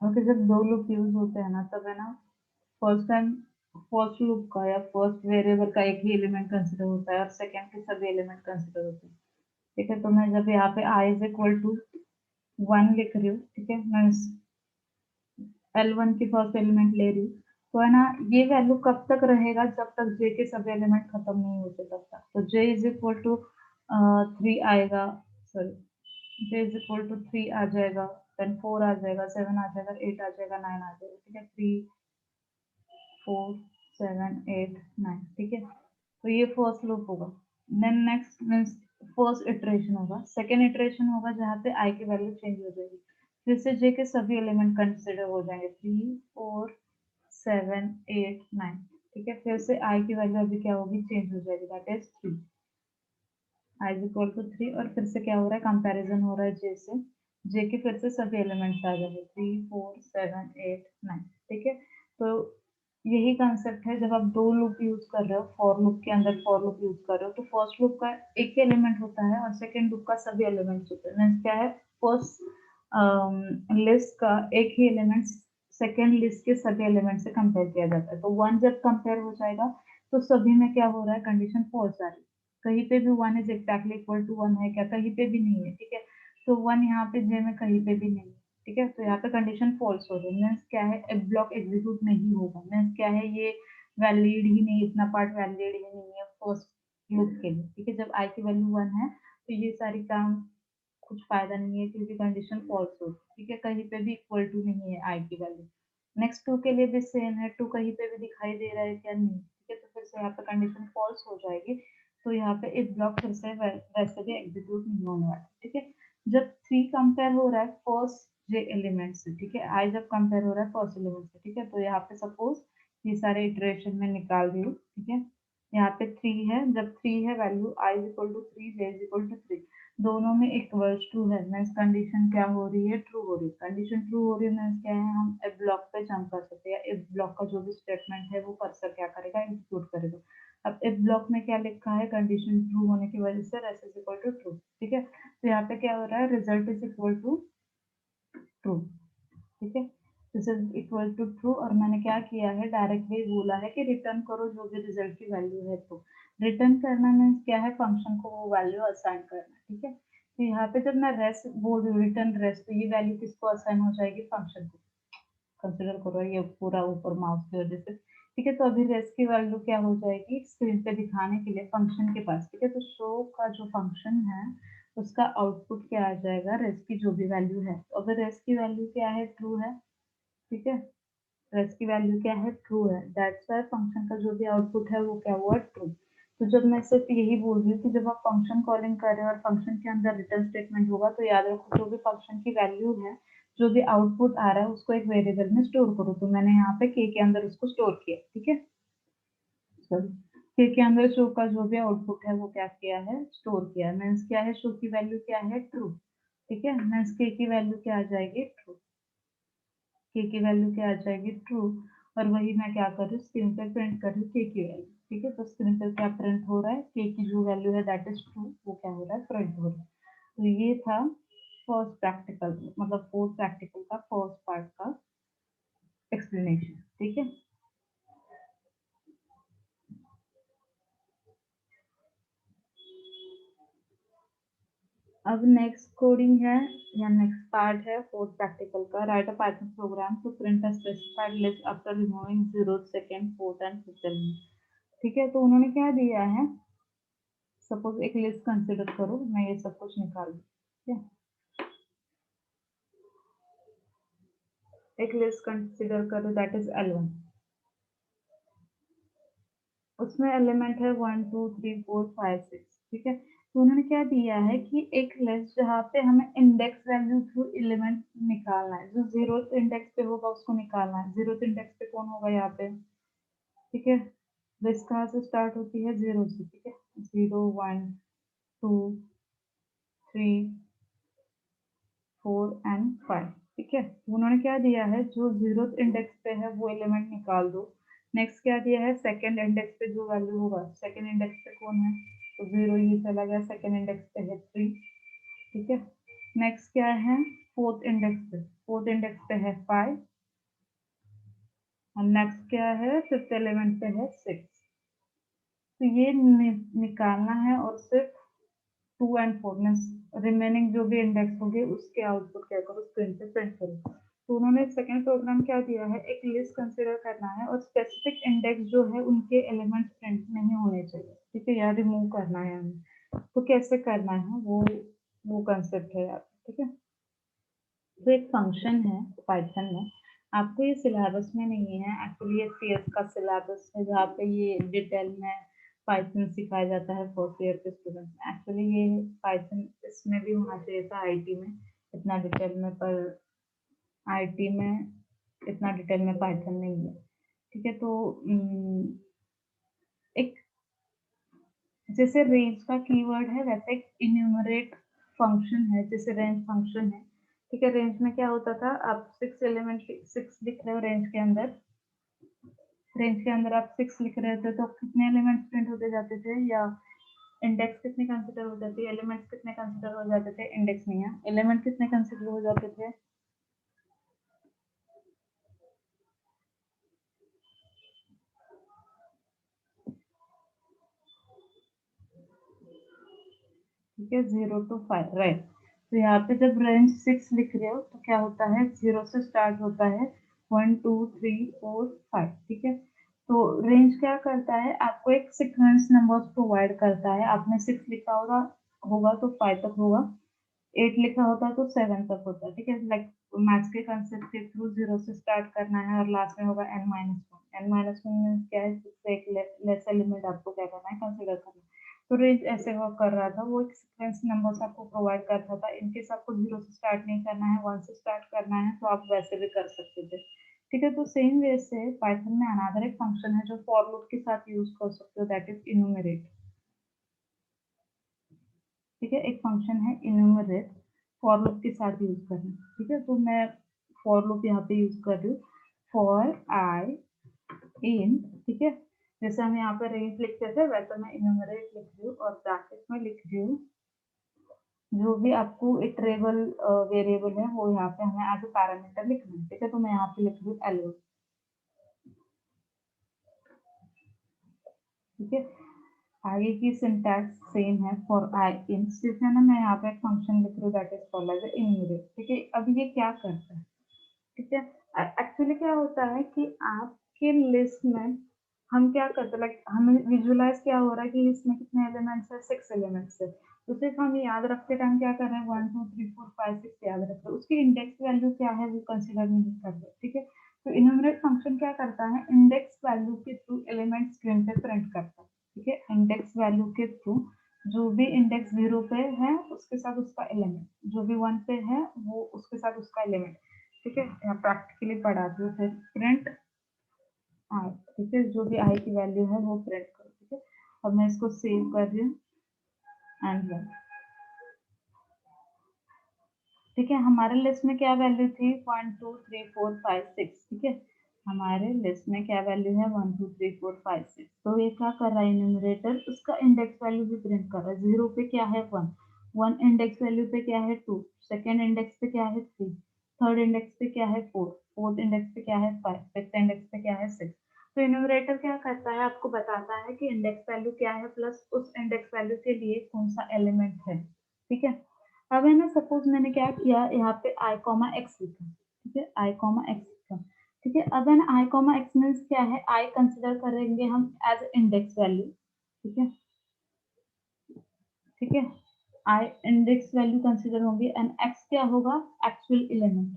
Okay, जब दो loop use होते हैं ना तब है ना, फर्स्ट टाइम फर्स्ट लूप का या फर्स्ट वेरिएबल का एक ही एलिमेंट कंसिडर होता है और सेकंड के सभी एलिमेंट कंसिडर होते हैं। ठीक है, तो मैं जब यहाँ पे i इज इक्वल टू 1 लिख रही हूँ, ठीक है, मैं L1 की फर्स्ट एलिमेंट ले रही हूँ, तो है ना, ये वैल्यू कब तक रहेगा, जब तक j के सभी एलिमेंट खत्म नहीं होते तब तक। तो j इज इक्वल टू 3 आएगा, sorry, j is equal to 3 आ जाएगा, देन 4 आ जाएगा, 7 आ जाएगा, 8 आ जाएगा, 9 आ जाएगा। ठीक है, 3 4 7 8 9। ठीक है, तो ये फर्स्ट लूप होगा। Then next means first iteration होगा, सेकेंड इटरेशन होगा जहाँ पे i की वैल्यू चेंज हो जाएगी, फिर से j के सभी एलिमेंट कंसिडर हो जाएंगे, 3 4 7 8 9। ठीक है, फिर से i की वैल्यू अभी क्या होगी, चेंज हो जाएगी, that is 3, i is equal to 3। और फिर से क्या हो रहा है, कंपैरिजन हो रहा है j से, j के फिर से सभी एलिमेंट्स आ जाएंगे, 3 4 7 8 9। ठीक है, तो यही कंसेप्ट है जब आप दो लूप यूज कर रहे हो, फॉर लूप के अंदर फॉर लूप यूज कर रहे हो, तो फर्स्ट लूप का एक ही एलिमेंट होता है और सेकंड लूप का सभी एलिमेंट्स होते हैं। मीन्स क्या है, फर्स्ट लिस्ट का एक ही एलिमेंट सेकंड लिस्ट के सभी एलिमेंट से कंपेयर किया जाता है। तो वन जब कंपेयर हो जाएगा तो सभी में क्या हो रहा है, कंडीशन फॉल्स आ रही है, कहीं पे भी one is exactly equal to one है क्या, कहीं पे भी नहीं है। ठीक है, तो वन यहाँ पे जे में कहीं पे भी नहीं है। ठीक है, तो यहाँ पे कंडीशन फॉल्स हो रही है, मीन्स क्या है, एक ब्लॉक एग्जीक्यूट नहीं होगा, मीन्स क्या है, ये वैलिड ही नहीं, इतना पार्ट वैलिड ही नहीं है फर्स्ट लूप के लिए। ठीक है, जब आई की वैल्यू वन है तो ये सारी काम कुछ फायदा नहीं है क्योंकि कंडीशन फॉल्स हो। ठीक है, कहीं पे भी इक्वल टू नहीं है आई की वैल्यू। नेक्स्ट टू के लिए भी सेम है, टू कहीं पे भी दिखाई दे रहा है क्या, नहीं। ठीक है, तो फिर से यहाँ पे कंडीशन फॉल्स हो जाएगी, तो यहाँ पे एक ब्लॉक फिर से वैसे भी एग्जीक्यूट नहीं होने वाला। ठीक है, जब थ्री कंपेयर हो रहा है फर्स्ट जे एलिमेंट से, ठीक है, आई जब कंपेयर हो रहा है फर्स्ट एलिमेंट से, ठीक है, तो यहाँ पे सपोज ये सारे इटरेशन में निकाल दी हूँ। ठीक है, यहाँ पे थ्री है, जब थ्री है value I is equal to three, J is equal to three, दोनों में इक्वल्स टू है, मीन्स कंडीशन क्या हो रही है, ट्रू हो रही है। कंडीशन ट्रू हो रही है मीन्स क्या है, हम इफ ब्लॉक पे जंप कर सकते हैं, इफ ब्लॉक का जो भी स्टेटमेंट है वो कर्सर क्या करेगा, एग्जीक्यूट करेगा। अब इफ ब्लॉक में क्या लिखा है, कंडीशन ट्रू होने की वजह से rest is equal to true. ठीक है, तो यहाँ पे क्या हो रहा है, result is equal to true. ठीक है, this is equal to true, और मैंने क्या किया है, डायरेक्टली बोला है कि रिटर्न करो जो भी रिजल्ट की वैल्यू है। तो रिटर्न करना मीन्स क्या है, फंक्शन को वो वैल्यू असाइन करना। ठीक है, तो यहाँ पे जब मैं रेस्ट बोल रही हूँ, रिटर्न रेस्ट, तो ये वैल्यू किसको असाइन हो जाएगी, फंक्शन को। कंसिडर करो ये पूरा ऊपर माउस की वजह से। ठीक है, तो अभी रेस्ट की वैल्यू क्या हो जाएगी, स्क्रीन पे दिखाने के लिए फंक्शन के पास। ठीक है, तो शो का जो फंक्शन है उसका आउटपुट क्या आ जाएगा, रेस्ट की जो भी वैल्यू है। तो अगर रेस्ट की वैल्यू क्या है, ट्रू है। ठीक है, रेस्ट की वैल्यू क्या है, ट्रू है, दैट्स व्हाई फंक्शन का जो भी आउटपुट है वो क्या हुआ, ट्रू। तो जब मैं सिर्फ यही बोल रही हूँ कि जब आप फंक्शन कॉलिंग कर रहे हो और फंक्शन के अंदर रिटर्न स्टेटमेंट होगा, तो याद रखो जो भी फंक्शन की वैल्यू है, जो भी आउटपुट आ रहा है उसको एक वेरिएबल में स्टोर करो। तो मैंने यहाँ पे के अंदर उसको स्टोर किया। ठीक है, सॉरी, के अंदर शो का जो भी आउटपुट है वो क्या किया है, स्टोर किया। मीन्स क्या है, शो की वैल्यू क्या है, ट्रू। ठीक है, मीन्स के की वैल्यू क्या आ जाएगी, ट्रू। के की वैल्यू क्या आ जाएगी, ट्रू। और वही मैं क्या कर रही हूँ, स्क्रीन पे प्रिंट कर रही हूँ के की वैल्यू। ठीक है, तो स्क्रीन पर क्या प्रिंट हो रहा है, के की जो वैल्यू है दैट इज ट्रू, वो क्या हो रहा है, प्रिंट हो रहा है। तो ये था फर्स्ट प्रैक्टिकल, मतलब फोर्थ प्रैक्टिकल का फर्स्ट पार्ट का एक्सप्लेनेशन। ठीक है, अब नेक्स्ट कोडिंग है या नेक्स्ट पार्ट है फोर्थ प्रैक्टिकल का, write a Python program to print a specified list after removing zero, second, fourth and fifth element. ठीक है, तो उन्होंने क्या दिया है, सपोज एक लिस्ट कंसिडर करो, मैं ये सब कुछ निकाल दूँ। ठीक है, एक लिस्ट कंसिडर करो दैट इज L1, उसमें एलिमेंट है 1 2 3 4 5 6। ठीक है, तो उन्होंने क्या दिया है कि एक लिस्ट जहाँ पे हमें इंडेक्स वैल्यू थ्रू एलिमेंट निकालना है, जो जीरो इंडेक्स पे होगा उसको निकालना है। जीरो इंडेक्स पे कौन होगा यहाँ पे, ठीक है, लिस्ट कहाँ से स्टार्ट होती है, जीरो से। ठीक है, 0 1 2 3 4 एंड 5। ठीक है, तो उन्होंने क्या दिया है, जो जीरो इंडेक्स पे है वो एलिमेंट निकाल दो। नेक्स्ट क्या दिया है, सेकंड इंडेक्स पे जो वैल्यू होगा, सेकंड इंडेक्स पे कौन है, तो जीरो, ये चला गया, सेकंड इंडेक्स पे है 3। ठीक है, नेक्स्ट क्या है, फोर्थ इंडेक्स पे, फोर्थ इंडेक्स पे है 5 और नेक्स्ट क्या है, फिफ्थ एलिमेंट पे है 6। तो ये निकालना है और सिर्फ 2 एंड 4 मीन्स रिमेनिंग जो भी इंडेक्स होंगे उसके आउटपुट क्या करो, स्क्रीन पे प्रिंट करो। तो उन्होंने सेकंड प्रोग्राम क्या दिया है, एक लिस्ट कंसीडर करना है और स्पेसिफिक इंडेक्स जो है उनके एलिमेंट्स प्रिंट नहीं होने चाहिए, ठीक है, या रिमूव करना है हमें। तो कैसे करना है वो कंसेप्ट है यार, ठीक है। तो एक फंक्शन है पाइथन में, आपको ये सिलेबस में नहीं है एक्चुअली, ये सीएस का सिलेबस है जहाँ पे ये डिटेल में पाइथन सिखाया जाता है फर्स्ट ईयर के स्टूडेंट्स। एक्चुअली ये पाइथन इसमें भी होना चाहिए था आईटी में इतना डिटेल में, पर आईटी में इतना डिटेल में पाइथन नहीं है, ठीक है। तो एक जैसे रेंज का कीवर्ड है वैसे एक इन्यूमरेट फंक्शन है, जैसे रेंज फंक्शन है, ठीक है। रेंज में क्या होता था, आप 6 एलिमेंट 6 लिख रहे हो रेंज के अंदर आप 6 लिख रहे थे तो कितने एलिमेंट्स प्रिंट होते जाते थे, या इंडेक्स कितने कंसिडर हो जाते, एलिमेंट्स कितने कंसिडर हो जाते थे, इंडेक्स नहीं है, एलिमेंट कितने कंसिडर हो जाते थे, ठीक है, 0 to 5, राइट। तो यहाँ पे जब रेंज 6 लिख रहे हो तो क्या होता है, 0 से स्टार्ट होता है, 1 2 3 4 5, ठीक है। तो रेंज क्या करता है, आपको एक सीक्वेंस नंबर्स प्रोवाइड करता है। आपने 6 लिखा होगा होगा तो 5 तक होगा, 8 लिखा होता तो 7 तक होता, ठीक है। लाइक मैथ्स के कंसेप्ट के थ्रू 0 से स्टार्ट करना है और लास्ट में होगा n-1। n-1 मीन्स क्या है, जिससे एक लेस एलिमेंट आपको क्या करना है, कंसीडर करना है। तो रेंज ऐसे वर्क कर रहा था, वो एक सीक्वेंस नंबर्स आपको प्रोवाइड करता था। इनकेस आपको 0 से स्टार्ट नहीं करना है, 1 से स्टार्ट करना है, तो आप वैसे भी कर सकते थे, ठीक है। तो सेम वे से पाइथन में अनदर एक फंक्शन है जो फॉर लूप के साथ यूज कर सकते हो, दैट इज इन्यूमरेट, ठीक है। एक फंक्शन है इन्यूमरेट, फॉर लूप के साथ यूज करना, ठीक है। तो मैं फॉर लूप यहाँ पे यूज कर रही हूँ, फॉर आई इन, ठीक है। जैसे हम यहाँ पे रेंज लिखते थे वैसे मैं इन्यूमरेट लिख रही हूँ और ब्रैकेट में लिख रही हूँ जो भी आपको इटरेबल वेरिएबल है वो यहाँ पे हमें एज ए पैरामीटर लिखना है, ठीक है। तो मैं यहाँ पे लिख रही हूँ L1, ठीक है। आगे की सिंटैक्स सेम है फॉर आई इन, सिर्फ है ना मैं यहाँ पे एक फंक्शन लिख रही हूँ that is called as enumerate, ठीक है। अब ये क्या करता है, ठीक है। एक्चुअली क्या होता है कि आपके लिस्ट में हम क्या करते हैं, लाइक हमें विजुअलाइज क्या हो रहा है कि इसमें कितने एलिमेंट्स है, 6 एलिमेंट्स है। तो सिर्फ हम याद रखते टाइम क्या कर रहे हैं, 1 2 3 4 5 6 याद रखते हैं, उसकी इंडेक्स वैल्यू क्या है वो कंसिडर नहीं करते, ठीक है। तो इन्यूमरेट फंक्शन क्या करता है, इंडेक्स वैल्यू के थ्रू एलिमेंट स्क्रीन पे प्रिंट करता है, ठीक है। इंडेक्स वैल्यू के थ्रू जो भी इंडेक्स 0 पे है उसके साथ उसका एलिमेंट, जो भी 1 पे है वो उसके साथ उसका एलिमेंट, ठीक है। यहाँ प्रैक्टिकली पढ़ा दूँ फिर प्रिंट आई, ठीक है। जो भी आई की वैल्यू है वो प्रिंट करो, ठीक है। अब मैं इसको सेव कर रही हूँ एंड रन, ठीक है। हमारे लिस्ट में क्या वैल्यू थी, 1 2 3 4 5 6, ठीक है। हमारे लिस्ट में क्या वैल्यू है, 1 2 3 4 5 6। तो ये क्या कर रहा है न्यूमरेटर, उसका इंडेक्स वैल्यू भी प्रिंट कर रहा है। 0 पे क्या है 1, 1 इंडेक्स वैल्यू पे क्या है 2, सेकेंड इंडेक्स पे क्या है 3, थर्ड इंडेक्स पे क्या है 4, फोर्थ इंडेक्स पे क्या है 5, फिफ्थ इंडेक्स पे क्या है 6। तो इन्यूमरेटर क्या करता है, आपको बताता है कि इंडेक्स वैल्यू क्या है प्लस उस इंडेक्स वैल्यू के लिए कौन सा एलिमेंट है, ठीक है। अब है ना, सपोज मैंने क्या किया, यहाँ पे आई कॉमा एक्स लिखा, ठीक है, आई कॉमा एक्स लिखा, ठीक है। अब है ना आई कॉमा एक्स मीन्स क्या है, आई कंसिडर करेंगे हम एज इंडेक्स वैल्यू, ठीक है, ठीक है। आई इंडेक्स वैल्यू कंसिडर होंगे एंड एक्स क्या होगा, एक्चुअल एलिमेंट,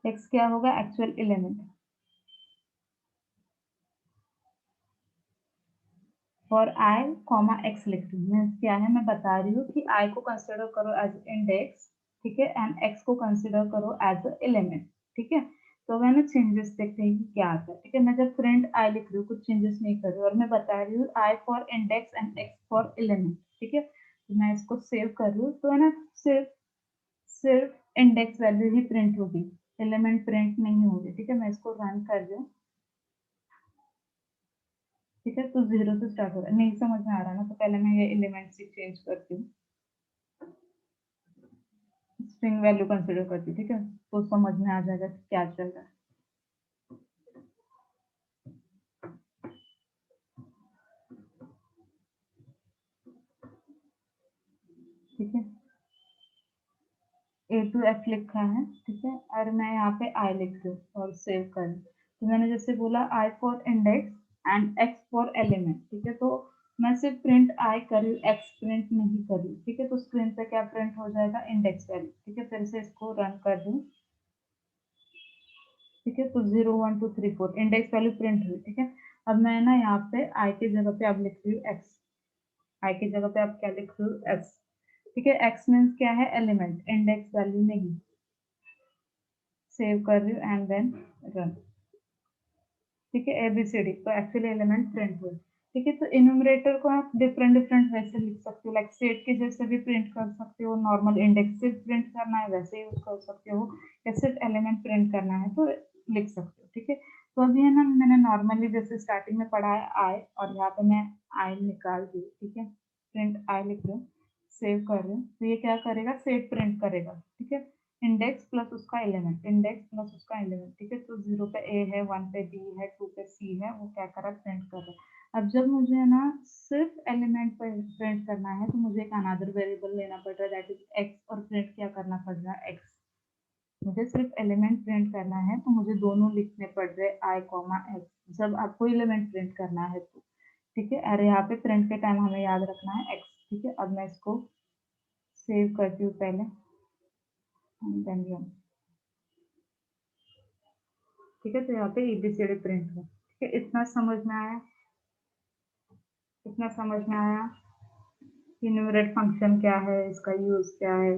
एक्स क्या होगा, actual element. For I comma x लिख रही हूँ, मीन्स क्या है, मैं बता रही हूँ कि आई को कंसिडर करो एज इंडेक्स, ठीक है, एंड एक्स को कंसिडर करो एज एलिमेंट, ठीक है। तो मैं ना चेंजेस देखते हैं कि क्या आता है, ठीक है। मैं जब प्रिंट आई लिख रही हूँ कुछ चेंजेस नहीं कर रही हूँ और मैं बता रही हूँ I for index and X for element, ठीक है। तो मैं इसको सेव कर रही हूँ, तो है ना सिर्फ सिर्फ इंडेक्स वैल्यू ही प्रिंट होगी, एलिमेंट प्रिंट नहीं होगी, ठीक है। मैं इसको रन कर रही हूँ, ठीक है। तो 0 से स्टार्ट हो रहा है, नहीं समझ में आ रहा ना, तो पहले मैं ये एलिमेंट्स ही चेंज करती हूँ। स्ट्रिंग वैल्यू कंसिडर करती, ठीक है, तो समझ में आ जाएगा कि क्या चल रहा है। ठीक है, A to F लिखा है, ठीक है, और मैं यहाँ पे I लिख रही हूँ और सेव कर रही हूँ। तो मैंने जैसे बोला I for index and X for element, ठीक है, तो मैं सिर्फ प्रिंट I कर रही हूँ, X प्रिंट नहीं कर रही, ठीक है, तो स्क्रीन पे क्या प्रिंट हो जाएगा, इंडेक्स वैल्यू, ठीक है, फिर से इसको रन कर दूँ, ठीक है, तो 0 1 2 3 4 इंडेक्स वैल्यू प्रिंट हुई, ठीक है। अब मैं ना यहाँ पे I की जगह पे अब लिख रही हूँ X, I की जगह पे अब क्या लिख रही हूँ X, ठीक है, X मीन्स क्या है, एलिमेंट, इंडेक्स वैल्यू नहीं। सेव कर रही हूँ एंड देन रन, ठीक है, ABCD, तो एक्चुअली एलिमेंट प्रिंट हुए, ठीक है। तो इन्यूमरेटर को आप डिफरेंट डिफरेंट वैसे लिख सकते हो, लाइक सेट के जैसे भी प्रिंट कर सकते हो, नॉर्मल इंडेक्स से प्रिंट करना है वैसे यूज कर सकते हो, या सिर्फ एलिमेंट प्रिंट करना है तो लिख सकते हो, ठीक है। तो अभी है ना, मैंने नॉर्मली जैसे स्टार्टिंग में पढ़ा है आई, और यहाँ पे मैं आई निकाल दी, ठीक है, प्रिंट आई लिख रही हूँ, सेव कर रही हूँ, तो ये क्या करेगा, सेट प्रिंट करेगा, ठीक है, इंडेक्स प्लस उसका एलिमेंट, इंडेक्स प्लस उसका एलिमेंट, ठीक है। तो 0 पे A है, 1 पे B है, 2 पे C है, वो क्या कर रहा है, प्रिंट कर रहा है। अब जब मुझे ना सिर्फ एलिमेंट पर प्रिंट करना है, तो मुझे एक अनदर वेरिएबल लेना पड़ रहा है, दैट इज x, और प्रिंट क्या करना पड़ रहा है, x। मुझे सिर्फ एलिमेंट प्रिंट करना है, तो मुझे दोनों लिखने पड़ रहे i कॉमा x, जब आपको एलिमेंट प्रिंट करना है तो, ठीक है। और यहाँ पे प्रिंट के टाइम हमें याद रखना है x, ठीक है। अब मैं इसको सेव करती हूँ पहले, देन रन, ठीक है। तो यहाँ पे ABCD प्रिंट हो, ठीक है। इतना समझ में आया, इतना समझ में आया, इन्यूमरेट फंक्शन क्या है, इसका यूज क्या है,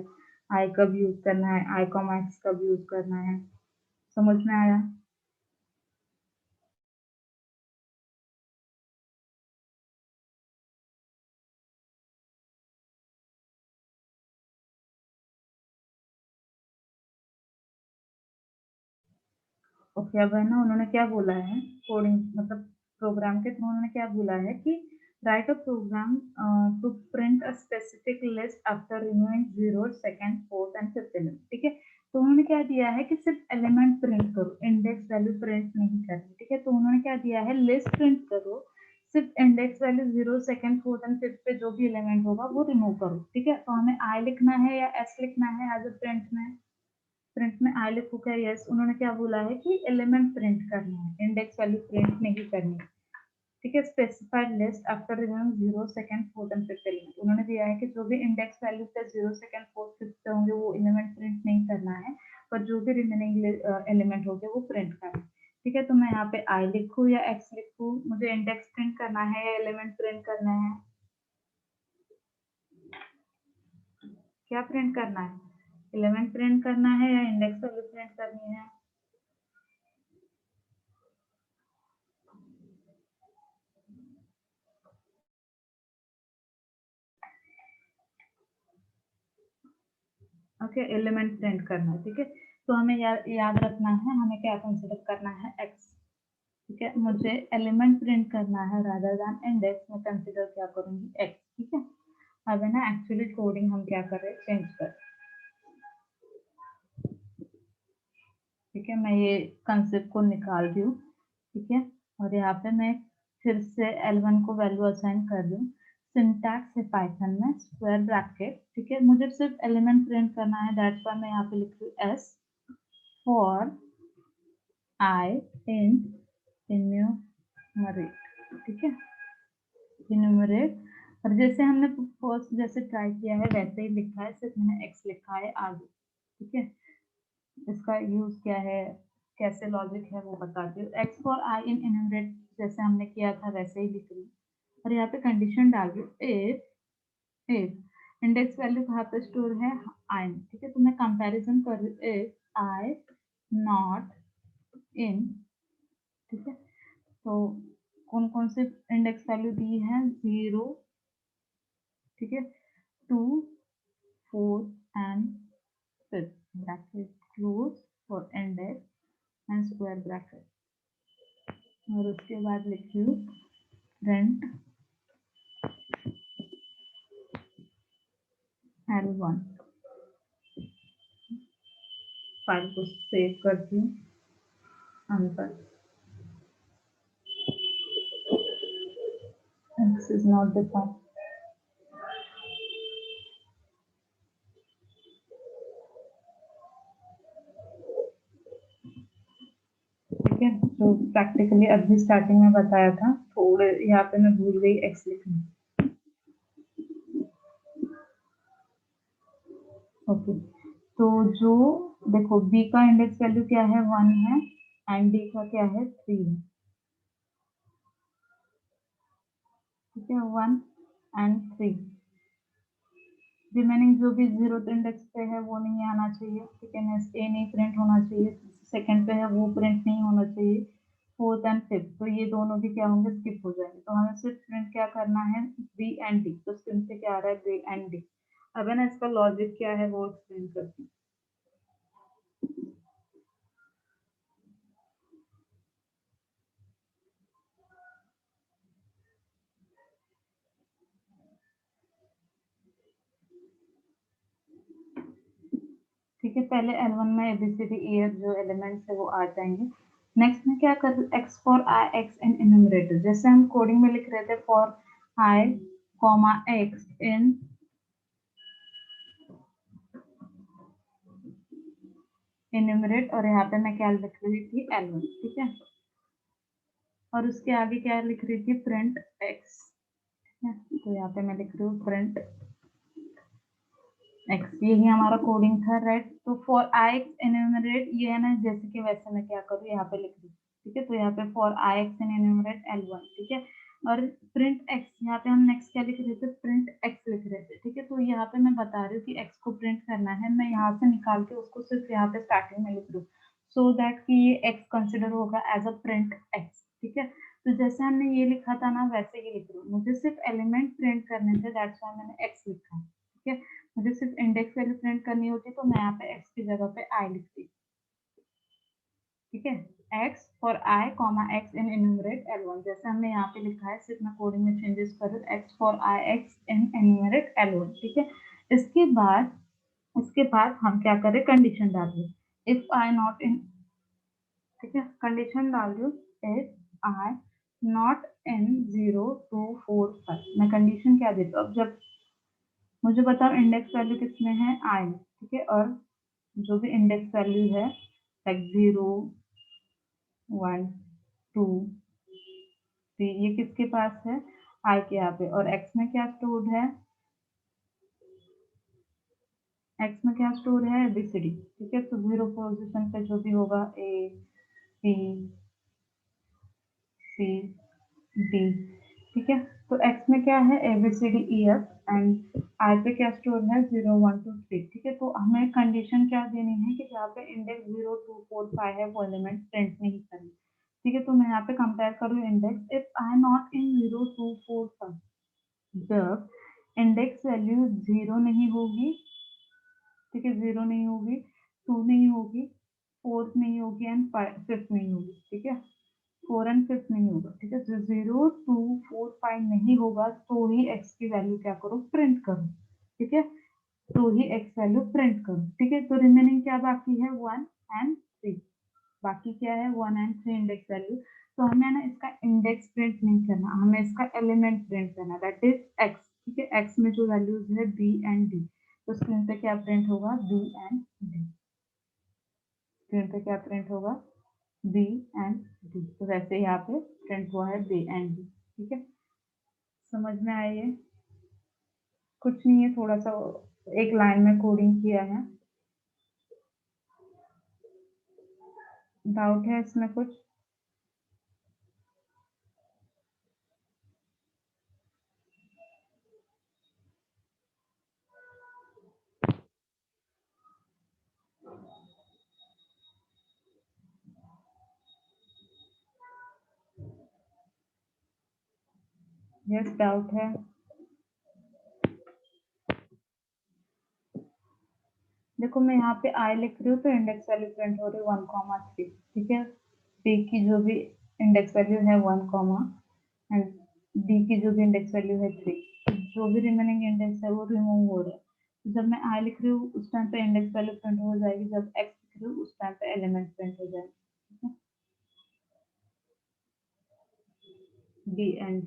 आई कब यूज करना है, आई कॉमा एक्स कब यूज करना है, समझ में आया। ओके, अब है ना, उन्होंने क्या बोला है, कोडिंग मतलब प्रोग्राम के थ्रू उन्होंने क्या बोला है कि write a program to print a specific list after removing 0 second 4th and 5th element, ठीक है। तो उन्होंने क्या दिया है कि सिर्फ एलिमेंट प्रिंट करो, इंडेक्स वैल्यू प्रिंट नहीं करनी, ठीक है। तो उन्होंने क्या दिया है, लिस्ट प्रिंट करो, सिर्फ index value 0 second 4th and 5th पे जो भी एलिमेंट होगा वो रिमूव करो, ठीक है। तो हमें आई लिखना है या एस लिखना है एज अ प्रिंट में, प्रिंट में आई लिखू क्या, यस। उन्होंने क्या बोला है कि एलिमेंट प्रिंट करना है, इंडेक्स वैल्यू प्रिंट नहीं करनी, ठीक है। Specified list after removing 0 second 4th and 5th element, उन्होंने दिया है कि जो भी इंडेक्स वैल्यू पे 0 सेकंड 4th 5th पे होंगे वो एलिमेंट प्रिंट नहीं करना है, पर जो भी रिमेनिंग एलिमेंट होंगे वो प्रिंट करना है, ठीक है। तो मैं यहाँ पे आई लिखूँ या एक्स लिखूँ, मुझे इंडेक्स प्रिंट करना है या एलिमेंट प्रिंट करना है, क्या प्रिंट करना है, एलिमेंट प्रिंट करना है या इंडेक्स वैल्यू प्रिंट करनी है। ओके, एलिमेंट प्रिंट करना है, ठीक है। तो हमें याद रखना है, हमें क्या कंसिडर करना है, एक्स, ठीक है। मुझे एलिमेंट प्रिंट करना है रादर देन इंडेक्स, में कंसिडर क्या करूंगी, एक्स, ठीक है। अब है ना, एक्चुअली कोडिंग हम क्या कर रहे हैं, चेंज कर, ठीक है। मैं ये कंसेप्ट को निकाल रही हूँ, ठीक है, और यहाँ पे मैं फिर से L1 को वैल्यू असाइन कर रही हूँ। सिंटैक्स है पाइथन में स्क्वायर ब्रैकेट, ठीक है। मुझे सिर्फ एलिमेंट प्रिंट करना है, दैट्स व्हाई मैं यहाँ पे लिख रही हूँ S for I in enumerate, ठीक है, इन्यूमरेट। और जैसे हमने फर्स्ट जैसे ट्राई किया है वैसे ही लिखा है, सिर्फ मैंने एक्स लिखा है आगे, ठीक है। इसका यूज क्या है, कैसे लॉजिक है वो बताती हूँ। X for I in enumerate जैसे हमने किया था वैसे ही लिख रही हूँ, और यहाँ पे कंडीशन डाल रही हूँ, इफ इंडेक्स वैल्यू कहाँ पे स्टोर है, आई में, ठीक है। तो मैं कंपैरिजन कर रही हूँ, इफ आई नॉट इन, ठीक है। तो कौन कौन से इंडेक्स वैल्यू दी है, 0, ठीक है, 2 4 and 5 bracket close for index and square bracket, और उसके बाद लिखी हूँ प्रिंट L1, फाइल को सेव करती हूँ अंदर। This is not the file. ठीक है, तो प्रैक्टिकली अभी स्टार्टिंग में बताया था, थोड़े यहाँ पे मैं भूल गई एक्स लिखना। ओके, तो जो देखो बी का इंडेक्स वैल्यू क्या है 1 है एंड डी का क्या है 3 है। ठीक है, 1 एंड 3। रिमेनिंग जो भी 0th इंडेक्स पे है वो नहीं आना चाहिए। ठीक है, नेक्स्ट ए नहीं प्रिंट होना चाहिए, सेकंड पे है वो प्रिंट नहीं होना चाहिए, फोर्थ एंड फिफ्थ तो ये दोनों भी क्या होंगे स्किप हो जाएंगे। तो हमें सिर्फ प्रिंट क्या करना है बी एंड डी। तो स्क्रीन पे क्या आ रहा है बी एंड डी। अब है ना इसका लॉजिक क्या है वो एक्सप्लेन करती हूँ। ठीक है, पहले L1 में ABCDEF जो एलिमेंट्स है वो आ जाएंगे। नेक्स्ट में क्या कर x for I x in enumerator, जैसे हम कोडिंग में लिख रहे थे for I comma x in enumerate, और यहाँ पे मैं क्या लिख रही थी L1। ठीक है, और उसके आगे क्या लिख रही थी प्रिंट x। तो यहाँ पे मैं लिख रही हूँ प्रिंट x, यही हमारा कोडिंग था राइट। तो फॉर आई एक्स एन्यूमरेट ये है ना जैसे कि वैसे मैं क्या करूँ यहाँ पे लिख रही हूँ। ठीक है, तो यहाँ पे for I x enumerate L1। ठीक है, और प्रिंट x यहाँ पे हम नेक्स्ट क्या लिख रहे थे प्रिंट x लिख रहे थे। ठीक है, तो यहाँ पे मैं बता रही हूँ कि x को प्रिंट करना है, मैं यहाँ से निकाल के उसको सिर्फ यहाँ पे स्टार्टिंग में लिख रही हूँ सो दैट कि ये x कंसिडर होगा एज अ प्रिंट x। ठीक है, तो जैसे हमने ये लिखा था ना वैसे ही लिख रही हूँ, मुझे सिर्फ एलिमेंट प्रिंट करने थे दैट्स व्हाई मैंने x लिखा है। ठीक है, मुझे सिर्फ इंडेक्स वैल्यू प्रिंट करनी होती तो मैं यहाँ पे x की जगह पे i लिखती। ठीक है, x for i comma x in enumerate L1 जैसे हमने यहाँ पे लिखा है, सिर्फ मैं कोडिंग में चेंजेस कर रही हूँ x for i x in enumerate L1। ठीक है, इसके बाद हम क्या करें कंडीशन डाल रहे इफ i नॉट इन। ठीक है, कंडीशन डाल दो इफ i नॉट इन 0 2 4 5। मैं कंडीशन क्या देती हूँ, अब जब मुझे बताओ इंडेक्स वैल्यू किसमें है i में। ठीक है, और जो भी इंडेक्स वैल्यू है लाइक 0 1 2 3 ये किसके पास है i के यहाँ पे, और x में क्या स्टोर्ड है x में क्या स्टोर है ABCD। ठीक है, तो 0 पोजीशन पे जो भी होगा A B C D। ठीक है, तो x में क्या है ABCDEF एंड i पे क्या स्टोर है 0 1 2 3। ठीक है, तो हमें कंडीशन क्या देनी है कि जहाँ पे इंडेक्स 0 2 4 5 है वो एलिमेंट प्रिंट नहीं करना। ठीक है, तो मैं यहाँ पे कंपेयर करूँ index if I not in 0 2 4 5, जब इंडेक्स वैल्यू 0 नहीं होगी। ठीक है, 0 नहीं होगी, 2 नहीं होगी, 4 नहीं होगी एंड 5 नहीं होगी। ठीक है, 4 एंड 5 नहीं होगा। ठीक है, तो 0 2 4 5 नहीं होगा तो ही x की वैल्यू क्या करो प्रिंट करो। ठीक है, तो ही x वैल्यू प्रिंट करो। ठीक है, तो रिमेनिंग क्या बाकी है 1 एंड 3। बाकी क्या है 1 एंड 3 इंडेक्स वैल्यू। तो हमें ना इसका इंडेक्स प्रिंट नहीं करना, हमें इसका एलिमेंट प्रिंट करना दैट इज x। ठीक है, x में जो वैल्यूज है b एंड d, तो स्क्रीन पे क्या प्रिंट होगा b एंड d। स्क्रीन पे क्या प्रिंट होगा b एंड d, तो वैसे यहाँ पे प्रिंट हुआ है b एंड d। ठीक है, समझ में आया ये? कुछ नहीं है, थोड़ा सा एक लाइन में कोडिंग किया है। डाउट है इसमें कुछ? यस, डाउट है? देखो मैं यहाँ पे आई लिख रही हूँ तो इंडेक्स वैल्यू प्रिंट हो रही है 1,3। ठीक है, p की जो भी इंडेक्स वैल्यू है 1, एंड d की जो भी इंडेक्स वैल्यू है 3, तो जो भी रिमेनिंग इंडेक्स है वो रिमूव हो रहा है। तो जब मैं आई लिख रही हूँ उस टाइम पे इंडेक्स वैल्यू प्रिंट हो जाएगी, जब x लिख थ्रू उस टाइम पे एलिमेंट प्रिंट हो जाएगा। The end.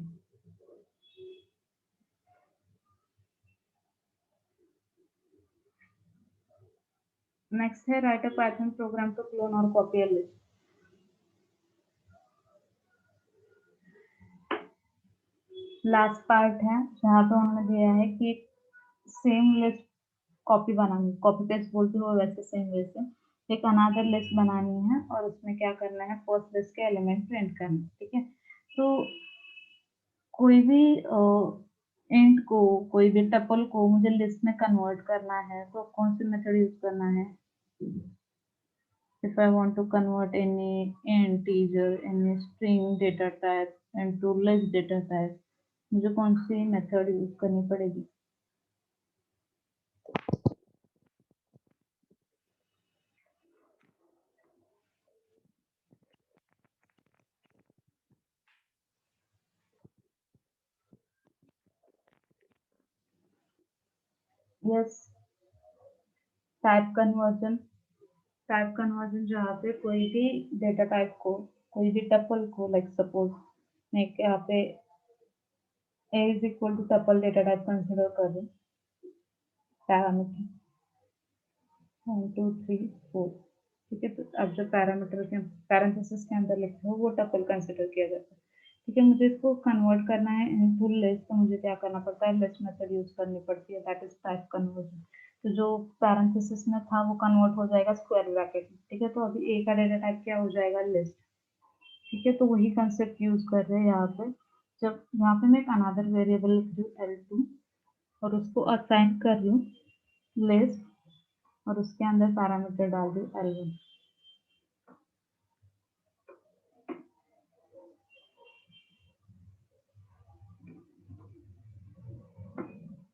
नेक्स्ट है write a Python program to clone और copy a list. Last part है जहाँ पे उन्होंने दिया है कि सेम लिस्ट कॉपी बनानी, कॉपी पेस्ट बोलते हो वैसे सेम वे से एक अनादर लिस्ट बनानी है और उसमें क्या करना है, फर्स्ट लिस्ट के एलिमेंट प्रिंट करना, ठीक है। तो कोई भी इंट को, कोई भी टपल को मुझे लिस्ट में कन्वर्ट करना है तो कौन सी मेथड यूज करना है? If I want to convert any integer, any string data type into list data type, मुझे कौन सी मेथड यूज करनी पड़ेगी? Yes, type conversion. Type conversion जहाँ पे कोई भी डेटा टाइप को, कोई भी टपल को, लाइक सपोज मैं यहाँ पे a is equal to tuple data type consider कर रही हूँ, पैरामीटर 1 2 3 4, ठीक है। तो अब जो पैरामीटर के पैरेंथेसिस के अंदर लिखे हो वो टपल कंसिडर किया जाता है, ठीक है। मुझे इसको कन्वर्ट करना है इनटू लिस्ट, तो मुझे क्या करना पड़ता है, लिस्ट मेथड यूज करनी पड़ती है, दैट इज टाइप कन्वर्जन। तो जो पैरेंथेसिस में था वो कन्वर्ट हो जाएगा स्क्वायर ब्रैकेट में, ठीक है। तो अभी ए का डेटा टाइप क्या हो जाएगा, लिस्ट, ठीक है। तो वही कंसेप्ट यूज कर रहे हैं यहाँ पे। जब यहाँ पे मैं एक अनदर वेरिएबल लिख रही हूँ L2 और उसको असाइन कर रही हूँ लिस्ट और उसके अंदर पैरामीटर डाल दी L1,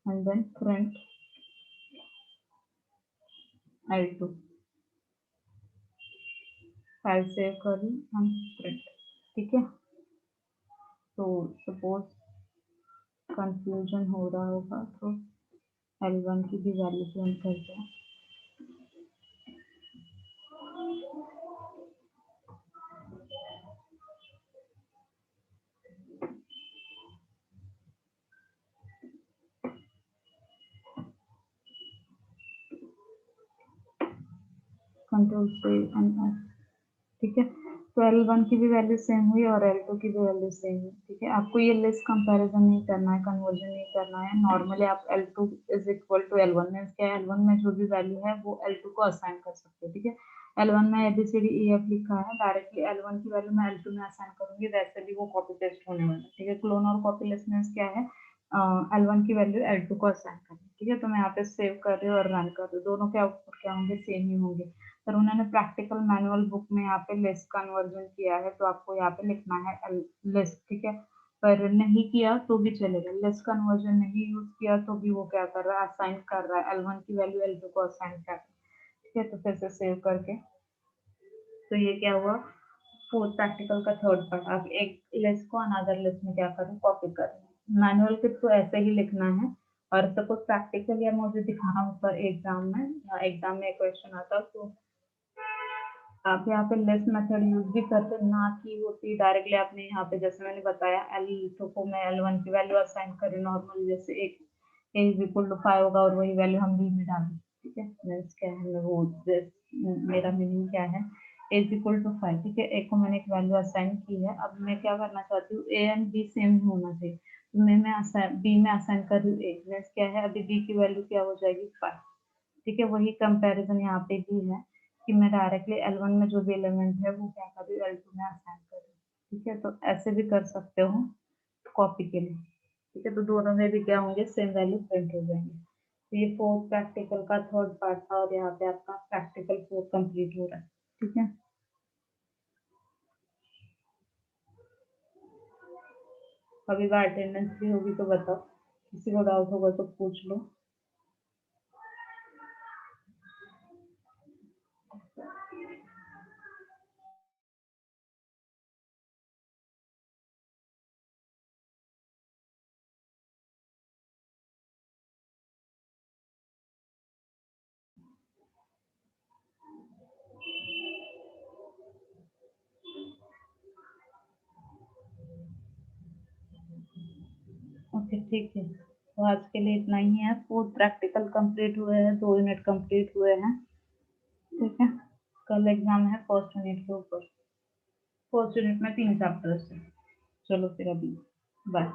and then print L2, file save कर ली एंड प्रिंट, ठीक है। तो सपोज कंफ्यूजन हो रहा होगा तो L1 की भी वैल्यू प्रिंट करते हैं। कंट्रोल से एंड एस, ठीक है। तो L1 की भी वैल्यू सेम हुई और L2 की भी वैल्यू सेम हुई, ठीक है। आपको ये लिस्ट कंपैरिजन नहीं करना है, कन्वर्जन नहीं करना है। नॉर्मली आप L2 is equal to L1 में क्या, L1 में जो भी वैल्यू है वो L2 को असाइन कर सकते हो, ठीक है। L1 में ABCDEF लिखा है, डायरेक्टली L1 की वैल्यू मैं L2 में असाइन करूंगी, वैसे भी वो कॉपी पेस्ट होने वाला है, ठीक है। क्लोन और कॉपी लिस्ट में क्या है, L1 की वैल्यू L2 को असाइन करनी, ठीक है। तो मैं यहाँ पे सेव कर रही हूँ और रन कर रही हूँ, दोनों के आउटपुट क्या होंगे, सेम ही होंगे। पर उन्होंने प्रैक्टिकल मैनुअल बुक में यहाँ पे लिस्ट कन्वर्जन किया है, तो आपको यहाँ पे लिखना है लिस्ट, ठीक है। पर नहीं किया तो भी चलेगा, लिस्ट कन्वर्जन नहीं यूज किया तो भी वो क्या कर रहा है, असाइन कर रहा है, L1 की वैल्यू L2 को असाइन कर रहा है, ठीक है। तो फिर से सेव करके, तो ये क्या हुआ, फोर्थ प्रैक्टिकल का थर्ड पार्ट। आप एक लिस्ट को अनदर लिस्ट में क्या करें, कॉपी करें। मैनुअल के थ्रू ऐसे ही लिखना है। और सपोज प्रैक्टिकल या मुझे दिखाना होता एग्जाम में, एग्जाम में क्वेश्चन आता तो आप यहाँ पे लिस्ट मेथड यूज भी करते ना की होती, डायरेक्टली आपने यहाँ पे जैसे मैंने बताया L2 को मैं L1 की वैल्यू असाइन करी नॉर्मली, जैसे एक a इज इक्वल टू 5 होगा और वही वैल्यू हम b में डालें, ठीक है। मीन्स क्या है वो, मेरा मीनिंग क्या है, a इज इक्वल टू 5, ठीक है। a को मैंने एक वैल्यू असाइन की है, अब मैं क्या करना चाहती हूँ, a एंड b सेम ही होना चाहिए, तो मैं असाइन b में असाइन कर रही हूँ a, मीन्स क्या है, अभी b की वैल्यू क्या हो जाएगी 5, ठीक है। वही कंपैरिजन यहाँ पे भी है कि मैं डायरेक्टली L1 में जो भी एलिमेंट है वो क्या कर रही हूँ, L2 में असाइन कर रही हूँ, ठीक है। तो ऐसे भी कर सकते हो कॉपी के लिए, ठीक है। तो दोनों में भी क्या होंगे, सेम वैल्यू प्रिंट हो जाएंगे। तो ये फोर्थ प्रैक्टिकल का थर्ड पार्ट था और यहाँ पे आपका प्रैक्टिकल फोर्थ कंप्लीट हो रहा है, ठीक है। अभी बार अटेंडेंस भी होगी तो बताओ, किसी को डाउट होगा तो पूछ लो। ओके, ठीक है। तो आज के लिए इतना ही है। 4 प्रैक्टिकल कंप्लीट हुए हैं, 2 यूनिट कंप्लीट हुए हैं। ठीक है, कल एग्जाम है फर्स्ट यूनिट के ऊपर। फर्स्ट यूनिट में 3 चैप्टर्स हैं। चलो फिर अभी बाय।